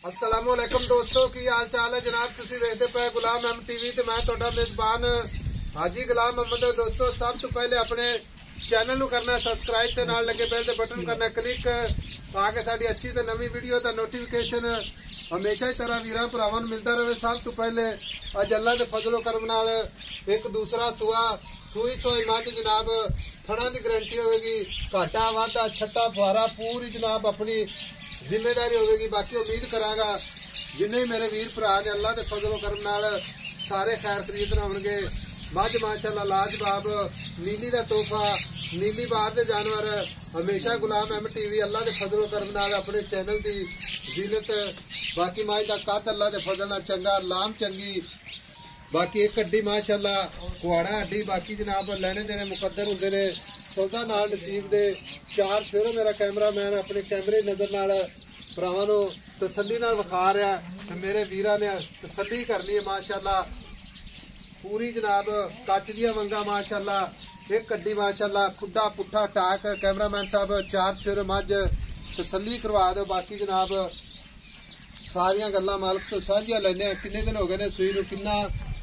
अस्सलामुअलैकुम दोस्तों की हाल चाल है जनाब। तुसी वेखदे पे गुलाम अहमद टीवी ते मैं तुहाडा मेजबान हाजी गुलाम अहमद। दोस्तों सब तो पहले अपने चैनल नू करना सब्सक्राइब ते नाल लगे बेल दे बटन करना क्लिक ताकि साडी अच्छी ते नवी वीडियो दा नोटिफिकेशन हमेशा ही तरह वीरां भरावां नू मिलदा रहे। सब तो पहले अज अल्लाह दे फजलो करम नाल एक दूसरा सुआ सूई सोई मझ जनाब थणा की गारंटी होगी। घाटा वाधा छट्टा फुहारा पूरी जनाब अपनी जिम्मेदारी होगी। बाकी उम्मीद करांगा जिन्ने मेरे वीर भरा ने अल्लाह के फजलो करम नाल सारे खैर खरीद होंगे। मझ माशाअल्लाह लाजवाब नीली का तोहफा नीली बाहर के जानवर हमेशा गुलाम अहमद टीवी अल्लाह के फजलो करम नाल अपने चैनल की जीनत। बाकी मझ का कद अल्लाह के फजल नाल चंगा लाम चंगी। बाकी एक हड्डी माशाअल्लाह कुआड़ा हड्डी। बाकी जनाब लेने देने मुकद्दर होंगे ने सौदा नाल नसीब दे। चार फिर मेरा कैमरामैन अपने कैमरे नजर नाल भरावां नूं तसल्ली नाल विखा रहा ते मेरे वीरां ने तसल्ली करनी है माशाअल्लाह पूरी जनाब कच दियां वंगा माशाअल्लाह एक हड्डी माशाअल्लाह खुड्डा पुट्ठा टाक। कैमरामैन साहब चार फिर मझ तसल्ली करवा दो। बाकी जनाब सारियां गल्लां मालक तो साझियां लैने। किन्ने दिन हो गए ने सूई नूं किन्ना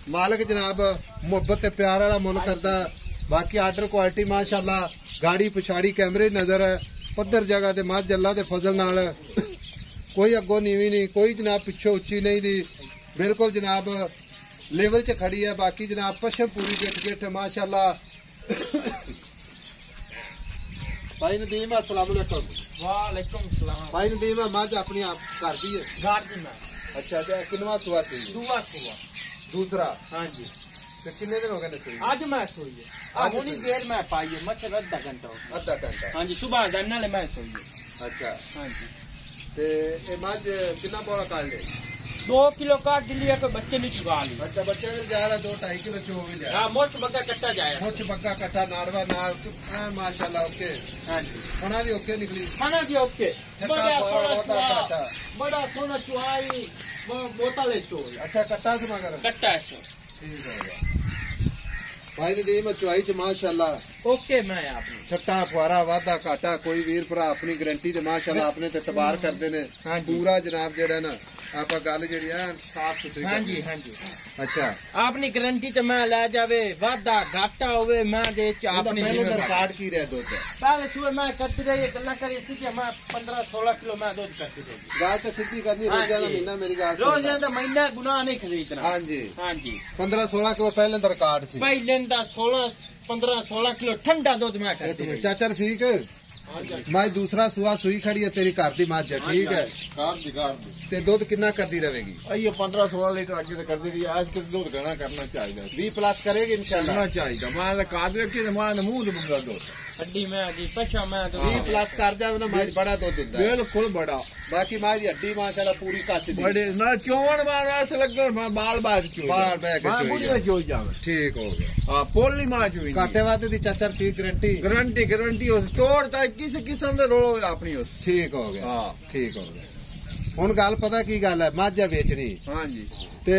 मालक जनाब मुहब्बत ते प्यार वाला मुल करदा। बाकी आर्डर क्वालिटी माशाअल्लाह गाड़ी पिछाड़ी कैमरे नजर है पद्धर जगह ते मझ अल्लाह दे फजल नाल कोई अगों नीवी नहीं कोई जनाब पिछों उच्ची नहीं दी बिल्कुल जनाब लेवल च खड़ी है। बाकी जनाब पशम पूरी गिट गिट माशाअल्लाह। भाई नदीम अस्सलाम वालेकुम। वालेकुम सलाम। भाई नदीम मझ अपनी आप कर दी है। गाड़ दी मैं। अच्छा ते किनवा सुआ सी? दूआ सुआ। दूसरा? हाँ जी। ते किन्ने दिन हो गए ने सुई? आज मैं सोई है। आज हुनी देर मैं पाई है मतलब आधा घंटा हो गया। आधा घंटा? हाँ जी सुबह जाने वाले मैं सोई है। अच्छा हाँ जी। ते ए मझ कितना बोला काट ले? 2 किलो काट लिया कोई बच्चे नहीं चुगा ली। अच्छा बच्चे भी जा रहा 2-2.5 किलो चो भी जा। हाँ मोच बग्गा कट्टा जाए। मुछ बग्गा कट्टा नाड़वा नाड़ माशाल्लाह ओके। हाँ जी। खाना भी ओके निकली। खाना भी ओके। बड़ा सोना चुहाई वो बोतल चोल। अच्छा कट्टा से मगर कट्टा है सो। ठीक हो गया। भाई नदीम चुहाई च माशाल्लाह ओके मैं आपने छट्टा फुहारा वाधा घाटा कोई वीर भरा अपनी गारंटी ते माशाल्लाह अपने ते तबार करते ने। हाँ जी। पूरा जनाब जेड़ा ना आप गल जी साफ सुथरी। हाँ जी हाँ जी। अच्छा आपनी गारंटी तो मैं लै जावे वाधा घाटा होवे मैं दे अपनी रिकॉर्ड की रहा दूध पहले सुबह मैं करती रही गल्ला करी थी कि मैं 15-16 किलो मैं दूध करती रही। गाय तो सीधी करनी रोजा का महीना मेरी गाय रोजा का महीना गुनाह नहीं खरीदना। हाँ जी हाँ जी 15-16 किलो पहले का रिकॉर्ड सी। पहले 15-16 किलो ठंडा दूध मैं करती रही। चाचा रफीक मैं दूसरा सुआ सुई खड़ी है तेरी घर दी मझ ठीक है ते दूध कितना करती रहेगी? 15-16 लीटर अगे कर दी। आज के दूध घना करना चाहिए 20 प्लस करेगी इंशाल्लाह चाहिए। मैं काट देखी मैं मुंह दूंगा दूध हड्डी मैं जी पछा मैं 20 प्लस कर जावे ना मैं बड़ा दूध दिंदा बिल्कुल बड़ा। बाकी मां दी हड्डी माशाल्लाह पूरी कच दी बड़े ना चौवन मां ऐसे लगे बाल बाल चो बाल बैग चो जावे। ठीक हो गया। हां पोली मां चो काटे वादे दी चाचा फी गारंटी गारंटी उस तोड़ता किसी किस्म दे रोलो अपनी उस। ठीक हो गया। हां ठीक हो गया। हुन गल पता की गल है मझ बेचनी। हां जी ते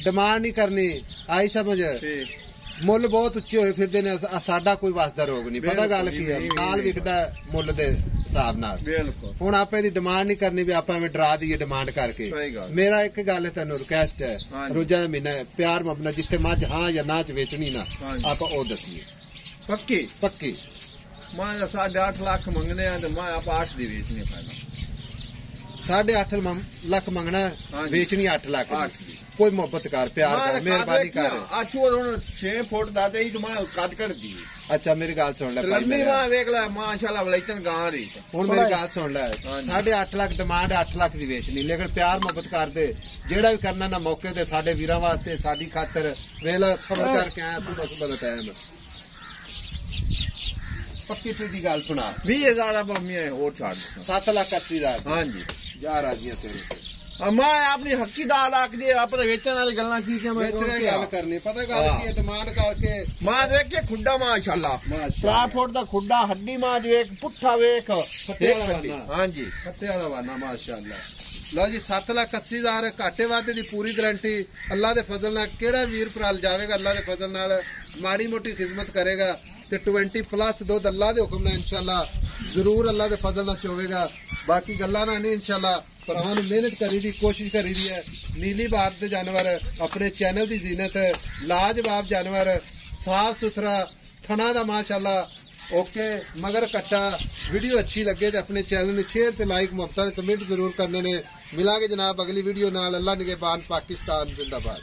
डिमांड नहीं करनी आई समझ। ठीक मुल बहुत उच्चे होए फिरदे ने साडा कोई वास्ता रोग नहीं पता गल की है माल विकदा मुल दे हिसाब नाल। बिल्कुल हुण आपे दी डिमांड नहीं करनी भी आपा में डरा दीए डिमांड करके। मेरा एक गल है तेन रिक्वेस्ट है रोजा दा महीना प्यार मुहब्बत जिथे मझ हां या ना च वेचनी ना आपा ओ दसीए पक्की पक्की। मैं 8.5 लाख मंगने आ ते मैं आप 8 दी वेचनी पहला 8.5 लाख मंगना वेचनी 8 लाख कोई मोहब्बत कर प्यार कर मेहरबानी कर। अच्छोर हुन 6 फुट दा ते ही मैं काट कर दी। अच्छा मेरी गल सुन ले लम्मी मां वेख ले माशाल्लाह वलैतन गां री हुन मेरी गल सुन ले 8.5 लाख डिमांड 8 लाख दी वेचनी लेकिन प्यार मोहब्बत कर दे जेड़ा भी करना ना मौके ते साडे वीरां वास्ते साडी खातर वेला सबर करके आया सुबह सुबह दा टाइम पक्की पीदी गल सुना 20,000 बम्मी और छाड़ 7,80,000। हां जी जा राजियां तेरे मैं अपनी हक्की दा लाख दे अपने वेचन वाली गल्लां की वेचने गल करनी पता गल की डिमांड करके मां देखे खुड्डा माशाल्लाह 4 फुट दा खुड्डा हड्डी मां देख पुट्ठा वेख खट्टे वाला वाना। हां जी खट्टे वाला वाना माशाल्लाह। लो जी 7,80,000 घाटे वादे दी पूरी गारंटी अल्लाह दे फजल नाल केड़ा वीर भरा जावेगा अल्लाह दे फजल नाल माड़ी मोटी खिदमत करेगा ਤੇ 20+ ਦੁੱਧ ਅੱਲਾ ਦੇ ਹੁਕਮ ਨਾਲ ਇਨਸ਼ਾਅੱਲਾ ਜ਼ਰੂਰ ਅੱਲਾ ਦੇ ਫਜ਼ਲ ਨਾਲ ਚੋਵੇਗਾ। ਬਾਕੀ ਗੱਲਾਂ ਨਾ ਨਹੀਂ ਇਨਸ਼ਾਅੱਲਾ ਭਰਾਵਾਂ ਨੂੰ ਮਿਹਨਤ ਕਰੀ ਦੀ ਕੋਸ਼ਿਸ਼ ਕਰੀ ਦੀ ਹੈ। ਨੀਲੀ ਬਾਤ ਦੇ ਜਾਨਵਰ ਆਪਣੇ ਚੈਨਲ ਦੀ ਜ਼ੀਨਤ, ਲਾਜਵਾਬ ਜਾਨਵਰ, ਸਾਫ ਸੁਥਰਾ ਥਣਾ ਦਾ ਮਾਸ਼ਾਅੱਲਾ ओके मगर कट्टा। वीडियो अच्छी लगे तो अपने चैनल में शेयर ते लाइक मुफ्त कमेंट जरूर करने ने। मिलांगे जनाब अगली वीडियो नाल। अल्लाह निगहबान, पाकिस्तान जिंदाबाद।